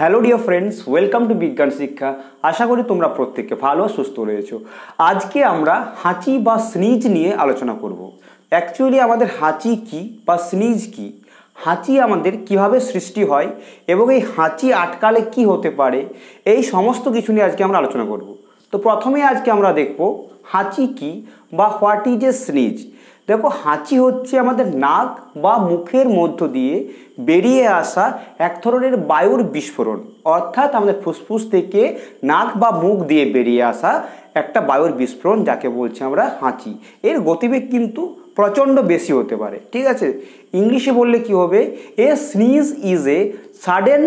Hello dear friends, welcome to বিজ্ঞান শিক্ষা। আশা করি তোমরা প্রত্যেকে ভালো সুস্থ রয়েছো। আজকে আমরা হাঁচি বা স্নিজ নিয়ে আলোচনা করব। অ্যাকচুয়ালি আমাদের হাঁচি কি বা স্নিজ কি, হাঁচি আমাদের কিভাবে সৃষ্টি হয় এবং এই হাঁচি আটকালে কি হতে পারে, এই সমস্ত কিছু নিয়ে আজকে আমরা আলোচনা করব। তো প্রথমে আজকে আমরা দেখব হাঁচি কি বা হোয়াট ইজ এ স্নিজ। দেখো, হাঁচি হচ্ছে আমাদের নাক বা মুখের মধ্য দিয়ে বেরিয়ে আসা এক ধরনের বায়ুর বিস্ফোরণ, অর্থাৎ আমাদের ফুসফুস থেকে নাক বা মুখ দিয়ে বেরিয়ে আসা একটা বায়ুর বিস্ফোরণ, যাকে বলছি আমরা হাঁচি। এর গতিবেগ কিন্তু প্রচণ্ড বেশি হতে পারে, ঠিক আছে। ইংলিশে বললে কি হবে, a sneeze is a sudden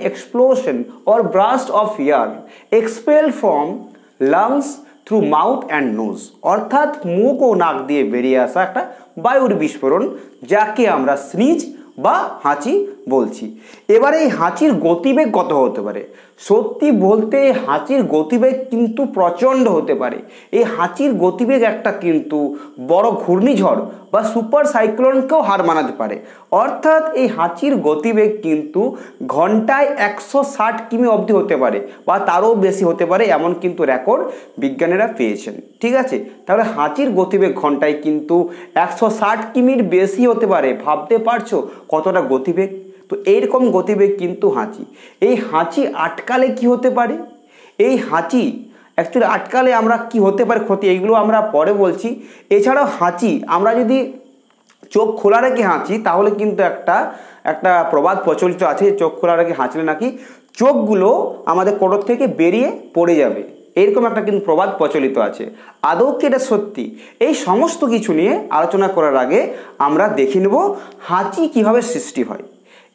explosion or burst of air expelled from lungs through mouth and nose, অর্থাৎ মুখ ও নাক দিয়ে বেরিয়ে আসা একটা বায়ুর বিস্ফোরণ, যাকে আমরা স্নিজ বা হাঁচি বলছি। এবারে এই হাঁচির গতিবেগ কত হতে পারে? সত্যি বলতে হাঁচির গতিবেগ কিন্তু প্রচণ্ড হতে পারে। এই হাঁচির গতিবেগ একটা কিন্তু বড় ঘূর্ণিঝড় বা সুপার সাইক্লোনকেও হার মানাতে পারে। অর্থাৎ এই হাঁচির গতিবেগ কিন্তু ঘন্টায় 160 কিমি অবধি হতে পারে বা তারও বেশি হতে পারে, এমন কিন্তু রেকর্ড বিজ্ঞানীরা পেয়েছেন, ঠিক আছে। তাহলে হাঁচির গতিবেগ ঘন্টায় কিন্তু 160 কিমির বেশি হতে পারে। ভাবতে পারছো কতটা গতিবেগ? তো এইরকম গতিবেগ কিন্তু হাঁচি। এই হাঁচি আটকালে কি হতে পারে? এই হাঁচি অ্যাকচুয়ালি আটকালে আমরা কি হতে পারে ক্ষতি, এইগুলো আমরা পরে বলছি। এছাড়াও হাঁচি আমরা যদি চোখ খোলা রেখে হাঁচি, তাহলে কিন্তু একটা প্রবাদ প্রচলিত আছে, চোখ খোলা রেখে হাঁচলে নাকি চোখগুলো আমাদের কোটর থেকে বেরিয়ে পড়ে যাবে, এরকম একটা কিন্তু প্রবাদ প্রচলিত আছে। আদৌ কি এটা সত্যি? এই সমস্ত কিছু নিয়ে আলোচনা করার আগে আমরা দেখে নেব হাঁচি কিভাবে সৃষ্টি হয়।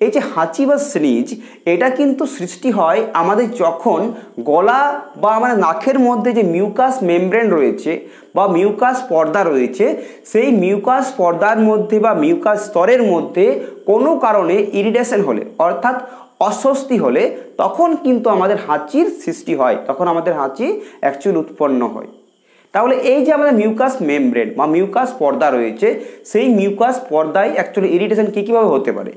এই যে হাঁচি বা স্নিজ, এটা কিন্তু সৃষ্টি হয় আমাদের যখন গলা বা আমাদের নাকের মধ্যে যে মিউকাস মেমব্রেন রয়েছে বা মিউকাস পর্দা রয়েছে, সেই মিউকাস পর্দার মধ্যে বা মিউকাস স্তরের মধ্যে কোনো কারণে ইরিটেশন হলে, অর্থাৎ অস্বস্তি হলে, তখন কিন্তু আমাদের হাঁচির সৃষ্টি হয়, তখন আমাদের হাঁচি অ্যাকচুয়ালি উৎপন্ন হয়। তাহলে এই যে আমাদের মিউকাস মেমব্রেন বা মিউকাস পর্দা রয়েছে, সেই মিউকাস পর্দায় অ্যাকচুয়ালি ইরিটেশন কীভাবে হতে পারে?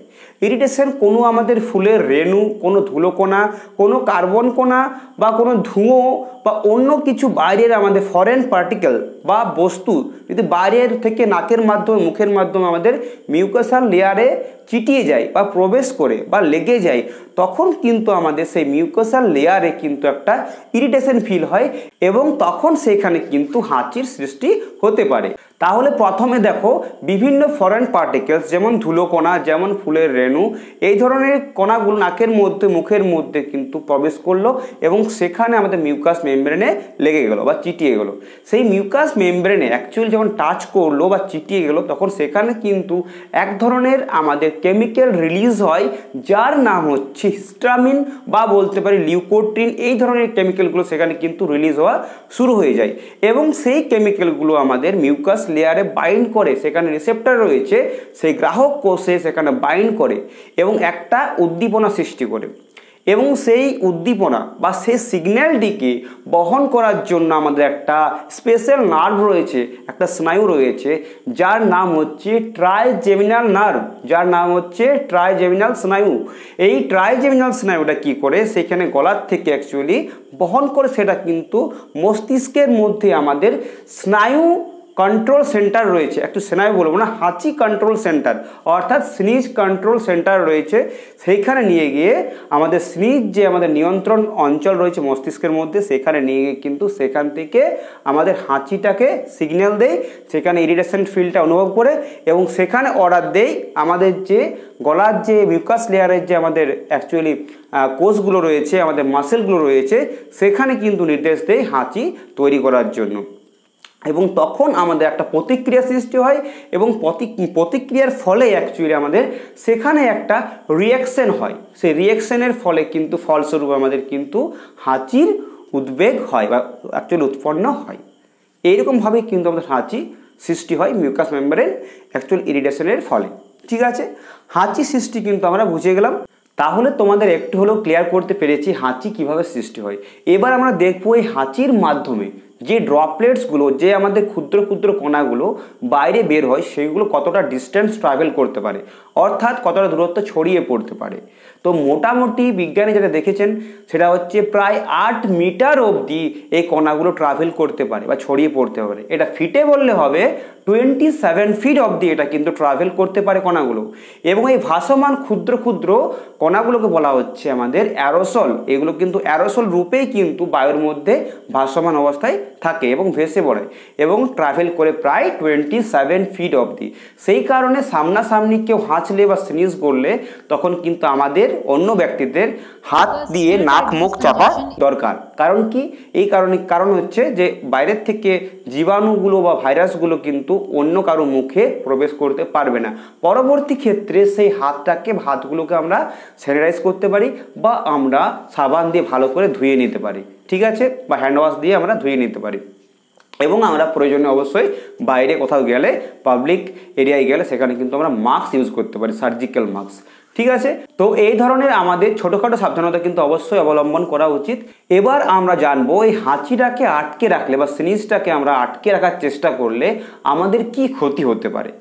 ইরিটেশন কোনো আমাদের ফুলের রেণু, কোনো ধুলোকণা, কোনো কার্বন কণা বা কোনো ধুঁয়ো বা অন্য কিছু বাইরের আমাদের ফরেন পার্টিকেল বা বস্তু যদি বাইরের থেকে নাকের মাধ্যমে মুখের মাধ্যমে আমাদের মিউকাসাল লেয়ারে চিটিয়ে যায় বা প্রবেশ করে বা লেগে যায়, তখন কিন্তু আমাদের সেই মিউকাসাল লেয়ারে কিন্তু একটা ইরিটেশন ফিল হয় এবং তখন সেখানে কিন্তু হাঁচির সৃষ্টি হতে পারে। তাহলে প্রথমে দেখো, বিভিন্ন ফরেন পার্টিকেলস যেমন ধুলোকণা, যেমন ফুলের রেণু, এই ধরনের কণাগুলো নাকের মধ্যে মুখের মধ্যে কিন্তু প্রবেশ করলো এবং সেখানে আমাদের মিউকাস মেমব্রেনে লেগে গেলো বা চিটিয়ে গেলো। সেই মিউকাস মেমব্রেনে অ্যাকচুয়ালি যখন টাচ করলো বা চিটিয়ে গেলো, তখন সেখানে কিন্তু এক ধরনের আমাদের কেমিক্যাল রিলিজ হয়, যার নাম হচ্ছে হিস্টামিন বা বলতে পারি লিউকোট্রিন। এই ধরনের কেমিক্যালগুলো সেখানে কিন্তু রিলিজ হওয়া শুরু হয়ে যায় এবং সেই কেমিক্যালগুলো আমাদের মিউকাস লেয়ারে বাইন্ড করে, সেখানে রিসেপ্টর রয়েছে, সেই গ্রাহক কোষে সেখানে বাইন্ড করে এবং একটা উদ্দীপনা সৃষ্টি করে। এবং সেই উদ্দীপনা বা সেই সিগন্যালটিকে বহন করার জন্য আমাদের একটা স্পেশাল নার্ভ রয়েছে, একটা স্নায়ু রয়েছে, যার নাম হচ্ছে ট্রাইজেমিনাল নার্ভ, যার নাম হচ্ছে ট্রাইজেমিনাল স্নায়ু। এই ট্রাইজেমিনাল স্নায়ুটা কি করে, সেখানে গলার থেকে অ্যাকচুয়ালি বহন করে সেটা কিন্তু মস্তিষ্কের মধ্যে আমাদের স্নায়ু কন্ট্রোল সেন্টার রয়েছে, একটু স্নায়ু বলবো না, হাঁচি কন্ট্রোল সেন্টার অর্থাৎ স্নিজ কন্ট্রোল সেন্টার রয়েছে, সেইখানে নিয়ে গিয়ে আমাদের স্নিজ যে আমাদের নিয়ন্ত্রণ অঞ্চল রয়েছে মস্তিষ্কের মধ্যে, সেখানে নিয়ে গিয়ে কিন্তু সেখান থেকে আমাদের হাঁচিটাকে সিগন্যাল দেয়, সেখানে ইরিটেশন ফিলটা অনুভব করে এবং সেখানে অর্ডার দেয় আমাদের যে গলার যে মিউকাস লেয়ারের যে আমাদের অ্যাকচুয়ালি কোষগুলো রয়েছে, আমাদের মাসেলগুলো রয়েছে, সেখানে কিন্তু নির্দেশ দেয় হাঁচি তৈরি করার জন্য। এবং তখন আমাদের একটা প্রতিক্রিয়া সৃষ্টি হয় এবং প্রতিক্রিয়ার ফলে অ্যাকচুয়ালি আমাদের সেখানে একটা রিয়াকশন হয়, সেই রিয়াকশনের ফলে কিন্তু ফলস্বরূপ আমাদের কিন্তু হাঁচির উদ্বেগ হয় বা অ্যাকচুয়ালি উৎপন্ন হয়। এইরকমভাবেই কিন্তু আমাদের হাঁচি সৃষ্টি হয় মিউকাস মেমব্রেন অ্যাকচুয়াল ইরিটেশনের ফলে, ঠিক আছে। হাঁচি সৃষ্টি কিন্তু আমরা বুঝে গেলাম। তাহলে তোমাদের একটু হলেও ক্লিয়ার করতে পেরেছি হাঁচি কিভাবে সৃষ্টি হয়। এবার আমরা দেখবো এই হাঁচির মাধ্যমে যে ড্রপলেটসগুলো, যে আমাদের ক্ষুদ্র ক্ষুদ্র কণাগুলো বাইরে বের হয় সেইগুলো কতটা ডিস্টেন্স ট্রাভেল করতে পারে, অর্থাৎ কতটা দূরত্ব ছড়িয়ে পড়তে পারে। তো মোটামুটি বিজ্ঞানী যেটা দেখেছেন সেটা হচ্ছে প্রায় 8 মিটার অবধি এই কণাগুলো ট্রাভেল করতে পারে বা ছড়িয়ে পড়তে পারে। এটা ফিটে বললে হবে 27 ফিট অবধি এটা কিন্তু ট্রাভেল করতে পারে কণাগুলো। এবং এই ভাসমান ক্ষুদ্র ক্ষুদ্র কণাগুলোকে বলা হচ্ছে আমাদের অ্যারোসল। এগুলো কিন্তু অ্যারোসল রূপেই কিন্তু বায়ুর মধ্যে ভাসমান অবস্থায় থাকে এবং ভেসে বেড়ায় এবং ট্রাভেল করে প্রায় 27 ফিট অবধি। সেই কারণে সামনাসামনি কেউ হাঁচলে বা স্নিজ করলে তখন কিন্তু আমাদের অন্য ব্যক্তিদের হাত দিয়ে নাক মুখ চাপা দরকার। কারণ কি? এই কারণ হচ্ছে যে বাইরের থেকে জীবাণুগুলো বা ভাইরাসগুলো কিন্তু অন্য কারো মুখে প্রবেশ করতে পারবে না। পরবর্তী ক্ষেত্রে সেই হাতগুলোকে আমরা স্যানিটাইজ করতে পারি বা আমরা সাবান দিয়ে ভালো করে ধুয়ে নিতে পারি, ঠিক আছে, বা হ্যান্ড ওয়াশ দিয়ে আমরা ধুয়ে নিতে পারি। এবং আমরা প্রয়োজনে অবশ্যই বাইরে কোথাও গেলে, পাবলিক এরিয়ায় গেলে সেখানে কিন্তু আমরা মাস্ক ইউজ করতে পারি, সার্জিক্যাল মাস্ক, ঠিক আছে। তো এই ধরনের আমাদের ছোটোখাটো সাবধানতা কিন্তু অবশ্যই অবলম্বন করা উচিত। এবার আমরা জানবো এই হাঁচিটাকে আটকে রাখলে বা স্নিজটাকে আমরা আটকে রাখার চেষ্টা করলে আমাদের কি ক্ষতি হতে পারে।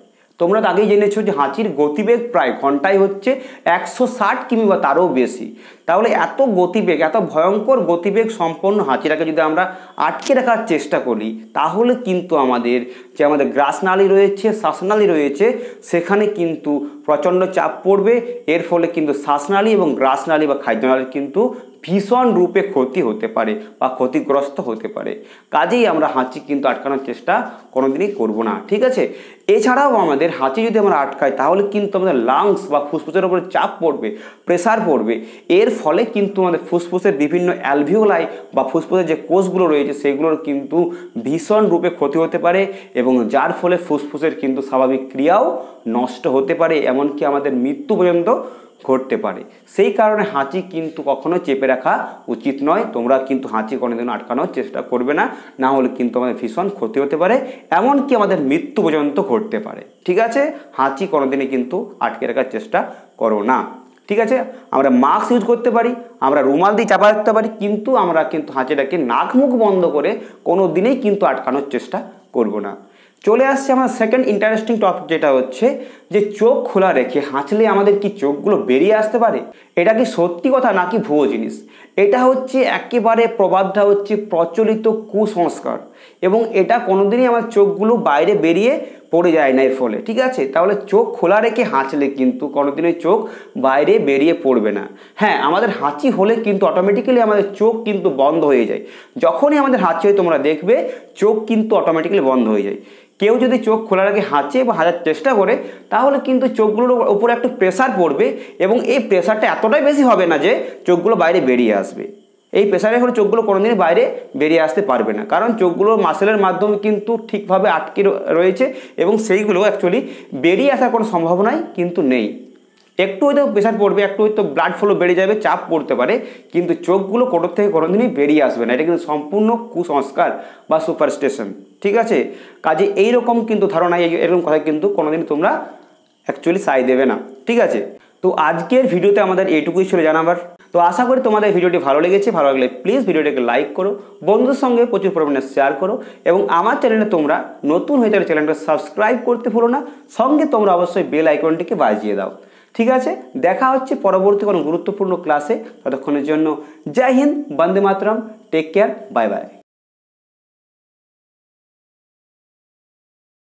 তোমরা তো আগেই জেনেছো যে হাঁচির গতিবেগ প্রায় ঘন্টায় হচ্ছে 160 কিমি বা তারও বেশি। তাহলে এত গতিবেগ, এত ভয়ঙ্কর গতিবেগ সম্পন্ন হাঁচিটাকে যদি আমরা আটকে রাখার চেষ্টা করি তাহলে কিন্তু আমাদের গ্রাসনালী রয়েছে, শ্বাসনালী রয়েছে, সেখানে কিন্তু প্রচণ্ড চাপ পড়বে। এর ফলে কিন্তু শ্বাসনালী এবং গ্রাসনালী বা খাদ্যনালীর কিন্তু ভীষণ রূপে ক্ষতি হতে পারে বা ক্ষতিগ্রস্ত হতে পারে। কাজেই আমরা হাঁচি কিন্তু আটকানোর চেষ্টা কোনোদিনই করব না, ঠিক আছে। এছাড়াও আমাদের হাঁচি যদি আমরা আটকাই তাহলে কিন্তু আমাদের লাংস বা ফুসফুসের উপরে চাপ পড়বে, প্রেসার পড়বে। এর ফলে কিন্তু আমাদের ফুসফুসের বিভিন্ন অ্যালভিওলাই বা ফুসফুসের যে কোষগুলো রয়েছে সেগুলোর কিন্তু ভীষণ রূপে ক্ষতি হতে পারে এবং যার ফলে ফুসফুসের কিন্তু স্বাভাবিক ক্রিয়াও নষ্ট হতে পারে, এমনকি আমাদের মৃত্যু পর্যন্ত ঘটতে পারে। সেই কারণে হাঁচি কিন্তু কখনো চেপে রাখা উচিত নয়। তোমরা কিন্তু হাঁচি কোনোদিন আটকানোর চেষ্টা করবে না, না হলে কিন্তু আমাদের ভীষণ ক্ষতি হতে পারে, এমনকি আমাদের মৃত্যু পর্যন্ত ঘটতে পারে, ঠিক আছে। হাঁচি কোনোদিনই কিন্তু আটকে রাখার চেষ্টা করো না, ঠিক আছে। আমরা মাস্ক ইউজ করতে পারি, আমরা রুমাল দিয়ে চাপা রাখতে পারি, কিন্তু আমরা কিন্তু হাঁচিটাকে নাক মুখ বন্ধ করে কোনো দিনেই কিন্তু আটকানোর চেষ্টা করব না। চলে আসছে আমার সেকেন্ড ইন্টারেস্টিং টপিক, যেটা হচ্ছে যে চোখ খোলা রেখে হাঁচলে আমাদের কি চোখগুলো বেরিয়ে আসতে পারে? এটা কি সত্যি কথা নাকি ভুয়ো জিনিস? এটা হচ্ছে একেবারে প্রবাদটা হচ্ছে প্রচলিত কুসংস্কার এবং এটা কোনোদিনই আমার চোখগুলো বাইরে বেরিয়ে পড়ে যায় না এর ফলে, ঠিক আছে। তাহলে চোখ খোলা রেখে হাঁচলে কিন্তু কোনোদিনই চোখ বাইরে বেরিয়ে পড়বে না। হ্যাঁ, আমাদের হাঁচি হলে কিন্তু অটোমেটিক্যালি আমাদের চোখ কিন্তু বন্ধ হয়ে যায়। যখনই আমাদের হাঁচি হয় তোমরা দেখবে চোখ কিন্তু অটোমেটিক্যালি বন্ধ হয়ে যায়। কেউ যদি চোখ খোলা রেখে হাঁচে বা হাঁচার চেষ্টা করে তাহলে কিন্তু চোখগুলোর উপরে একটু প্রেসার পড়বে এবং এই প্রেসারটা এতটাই বেশি হবে না যে চোখগুলো বাইরে বেরিয়ে আসবে। এই প্রেসারে হলে চোখগুলো কোনোদিনই বাইরে বেরিয়ে আসতে পারবে না, কারণ চোখগুলোর মাসেলের মাধ্যমে কিন্তু ঠিকভাবে আটকে রয়েছে এবং সেইগুলো অ্যাকচুয়ালি বেরিয়ে আসার কোনো সম্ভাবনাই কিন্তু নেই। একটু হয়তো প্রেসার পড়বে, একটু হয়তো ব্লাড ফ্লো বেড়ে যাবে, চাপ পড়তে পারে, কিন্তু চোখগুলো কোটোর থেকে কোনোদিনই বেরিয়ে আসবে না। এটা কিন্তু সম্পূর্ণ কুসংস্কার বা সুপারস্টিশন, ঠিক আছে। কাজে এইরকম কিন্তু ধারণা, এরকম কথা কিন্তু কোনোদিন তোমরা অ্যাকচুয়ালি সাই দেবে না, ঠিক আছে। তো আজকের ভিডিওতে আমাদের এইটুকুই ছিল জানাবার। তো আশা করি তোমাদের ভিডিওটি ভালো লেগেছে। ভালো লাগলে প্লিজ ভিডিওটাকে লাইক করো, বন্ধুদের সঙ্গে প্রচুর পরিমাণে শেয়ার করো এবং আমার চ্যানেলে তোমরা নতুন হয়ে থাকলে চ্যানেলটা সাবস্ক্রাইব করতে ভুলো না। সঙ্গে তোমরা অবশ্যই বেল আইকনটিকে বাজিয়ে দাও, ঠিক আছে। দেখা হচ্ছে পরবর্তী কোনো গুরুত্বপূর্ণ ক্লাসে। ততক্ষণের জন্য জয় হিন্দ, বন্দে মাতরম, টেক কেয়ার, বাই বাই।